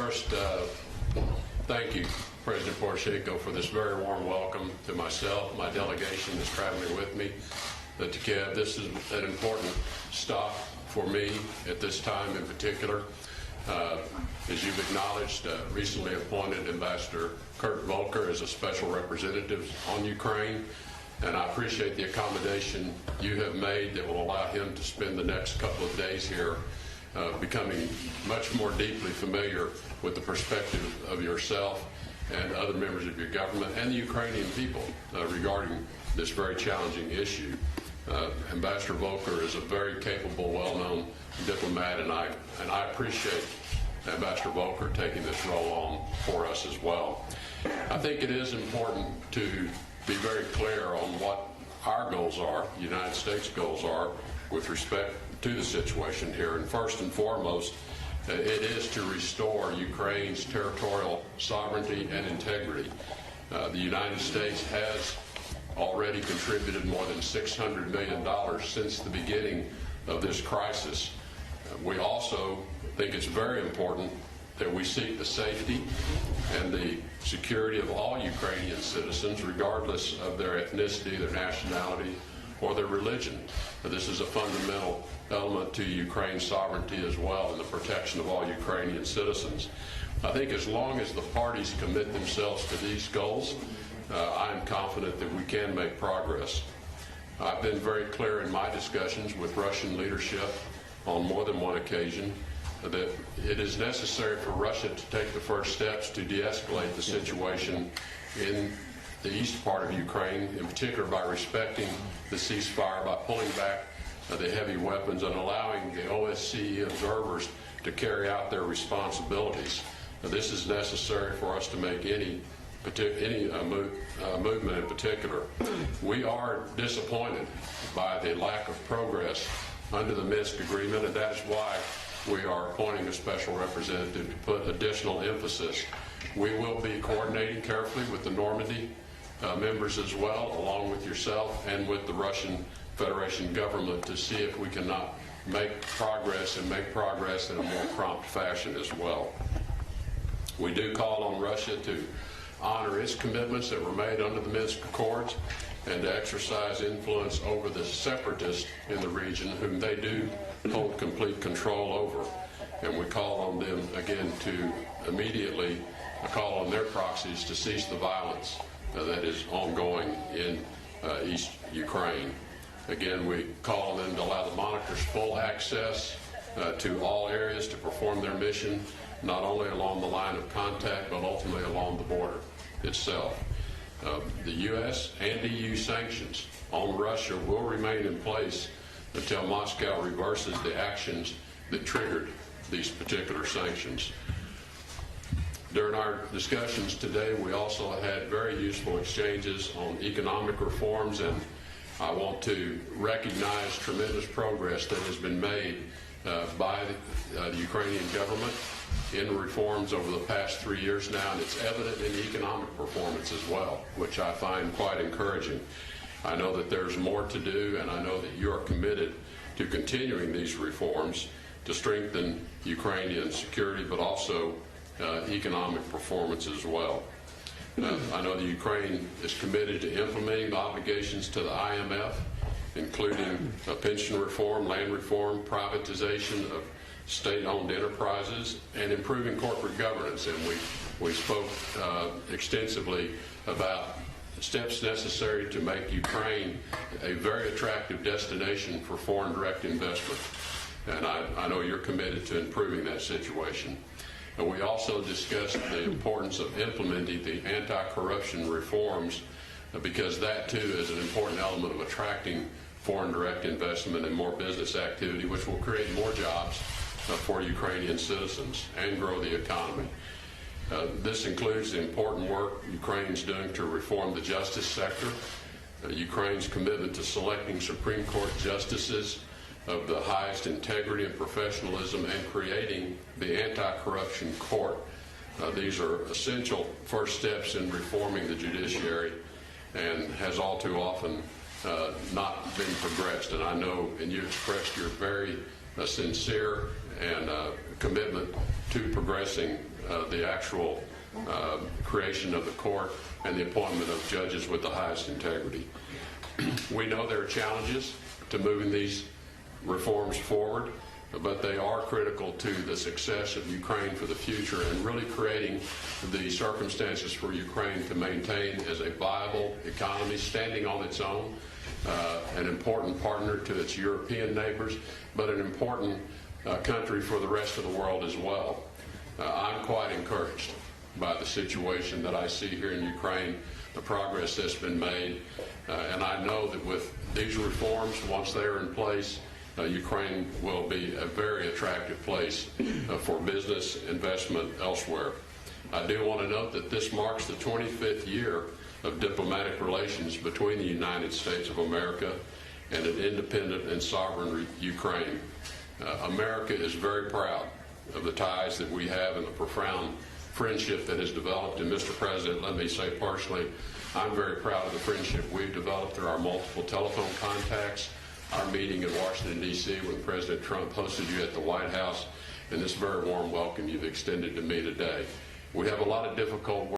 First, thank you, President Poroshenko, for this very warm welcome to myself, my delegation that's traveling with me to Kiev. This is an important stop for me at this time in particular. As you've acknowledged, recently appointed Ambassador Kurt Volker as a special representative on Ukraine, and I appreciate the accommodation you have made that will allow him to spend the next couple of days here becoming much more deeply familiar with the perspective of yourself and other members of your government and the Ukrainian people regarding this very challenging issue. Ambassador Volker is a very capable, well-known diplomat, and I appreciate Ambassador Volker taking this role on for us as well. I think it is important to be very clear on what our goals are, the United States goals are, with respect to the situation here. And first and foremost, it is to restore Ukraine's territorial sovereignty and integrity. The United States has already contributed more than $600 million since the beginning of this crisis. We also think it's very important that we seek the safety and the security of all Ukrainian citizens, regardless of their ethnicity, their nationality, or their religion. This is a fundamental element to Ukraine's sovereignty as well, and the protection of all Ukrainian citizens. I think as long as the parties commit themselves to these goals, I'm confident that we can make progress. I've been very clear in my discussions with Russian leadership on more than one occasion that it is necessary for Russia to take the first steps to de-escalate the situation in the east part of Ukraine, in particular by respecting the ceasefire, by pulling back the heavy weapons and allowing the OSCE observers to carry out their responsibilities. This is necessary for us to make any movement in particular. We are disappointed by the lack of progress under the Minsk agreement, and that is why we are appointing a special representative to put additional emphasis. We will be coordinating carefully with the Normandy members as well, along with yourself and with the Russian Federation government, to see if we cannot make progress and make progress in a more prompt fashion as well. We do call on Russia to honor its commitments that were made under the Minsk Accords and to exercise influence over the separatists in the region, whom they do hold complete control over. And we call on them again to immediately call on their proxies to cease the violence that is ongoing in East Ukraine. Again, we call on them to allow the monitors full access to all areas to perform their mission, not only along the line of contact, but ultimately along the border itself. The U.S. and EU sanctions on Russia will remain in place until Moscow reverses the actions that triggered these particular sanctions. During our discussions today, we also had very useful exchanges on economic reforms, and I want to recognize tremendous progress that has been made by the Ukrainian government in reforms over the past 3 years now, and it's evident in economic performance as well, which I find quite encouraging. I know that there's more to do, and I know that you are committed to continuing these reforms to strengthen Ukrainian security, but also economic performance as well. I know that Ukraine is committed to implementing the obligations to the IMF, including pension reform, land reform, privatization of state-owned enterprises, and improving corporate governance. And we spoke extensively about steps necessary to make Ukraine a very attractive destination for foreign direct investment. And I know you're committed to improving that situation. And we also discussed the importance of implementing the anti-corruption reforms, because that too is an important element of attracting foreign direct investment and more business activity, which will create more jobs for Ukrainian citizens and grow the economy. This includes the important work Ukraine's doing to reform the justice sector, Ukraine's commitment to selecting Supreme Court justices of the highest integrity and professionalism, and creating the anti-corruption court. These are essential first steps in reforming the judiciary, and has all too often not been progressed. And I know, and you expressed your very sincere and commitment to progressing the actual creation of the court and the appointment of judges with the highest integrity. We know there are challenges to moving these reforms forward, but they are critical to the success of Ukraine for the future and really creating the circumstances for Ukraine to maintain as a viable economy standing on its own, an important partner to its European neighbors, but an important country for the rest of the world as well. I'm quite encouraged by the situation that I see here in Ukraine, the progress that's been made, and I know that with these reforms, once they are in place, Ukraine will be a very attractive place for business investment elsewhere. I do want to note that this marks the 25th year of diplomatic relations between the United States of America and an independent and sovereign Ukraine. America is very proud of the ties that we have and the profound friendship that has developed. And Mr. President, let me say personally, I'm very proud of the friendship we've developed through our multiple telephone contacts, our meeting in Washington, D.C. when President Trump hosted you at the White House, and this very warm welcome you've extended to me today. We have a lot of difficult work